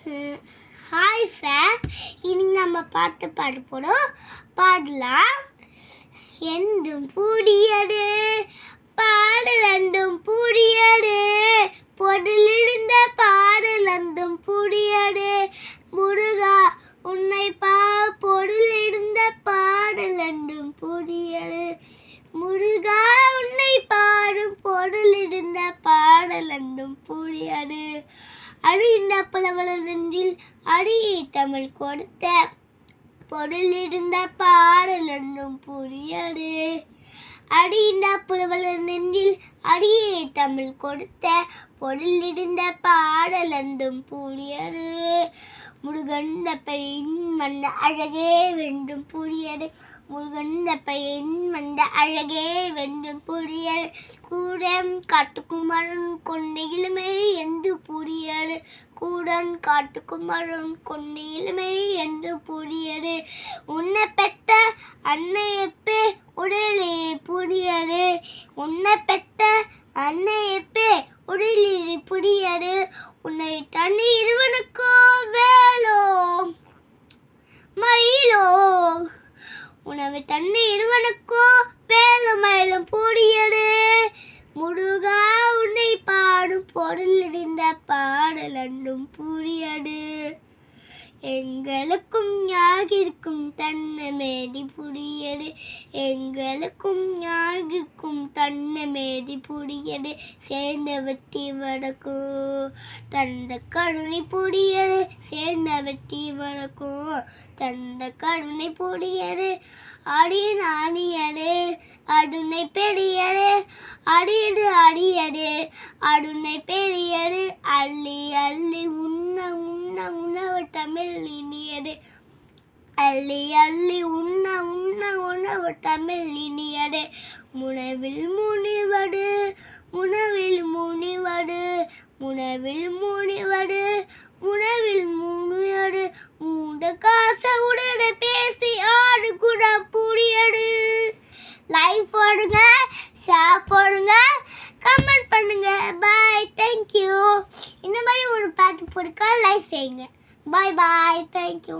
Hi friends, இன்னைக்கு நம்ம பாட்டு பாட போகிறோம். பாடலாம். என்றும் புடியடு பாடலந்தும் புடியடு, பொருளிருந்த பாடலந்தும் புடியடு, முருகா உன்னை பொருளிருந்த பாடலந்தும் புடியடு, முருகா உன்னை பாடும் பொருளிருந்த பாடலந்தும் புடியடு, அடிந்த புலவல நெஞ்சில் அடியை தமிழ் கொடுத்த பொருளிருந்த பாடலென்றும் புரியடு, அடிந்த புலவல நெஞ்சில் அடியை தமிழ் கொடுத்த பொருளிருந்த பாடலென்றும் புரியடு, முருகந்த பெயின் வந்த அழகே வென்றும் புரியடு, முருகந்த பெயின் வந்த அழகே வென்றும் புரியடு, கூடம் காட்டுக்குமரன் கொண்ட இளமை என்று புரியடு, கூடன் காட்டுக்குமரன் கொண்ட இளமை என்று புரியடு, உன்னை பெற்ற அன்னையப்பே உடலே புரியடு, உன்னை பெற்ற அன்னையப்பே உடலில் புரியடு, உன்னை தனி இருவனுக்கோ வேலோ மயிலோ, உணவு தண்ணி இருவனுக்கோ வேலும் மயிலும் புரியடு, முருகா உன்னை பாடும் பொருள் இருந்த பாடலென்றும் புரியடு, எங்களுக்கும் ஞாகிற்கும் தன்னமேதி புரியடு, எங்களுக்கும் ஞாகிற்கும் தன்னமேதி புரியடு, சேர்ந்த வெட்டி வடக்கும் தந்த கருணை புரியடு, சேர்ந்த வெட்டி வடக்கும் தந்த கருணை புரியடு, அடியின் அடியடு அடுனை பெரியடு, அடியடு அடியடு அடுனை பெரியடு, அள்ளி அள்ளி உண்ண உண்ண உணவு தமிழ் இனியது, அள்ளி அள்ளி உண்ண உண்ண உணவு தமிழ் இனியது, முனவில் முனிவடு முனவில் முனிவடு, முனவில் முனிவடு முனவில் முனிவடு, மூட காச உடனே பேசி ஆடு கூட புரியடு. லைக் போடுங்க, ஷேர் போடுங்க, கமெண்ட் பண்ணுங்க. பாய், தேங்க்யூ. இந்த மாதிரி ஒரு பாட்டு போடுக்க லைக் செய்யுங்க. பாய் பாய், தேங்க்யூ.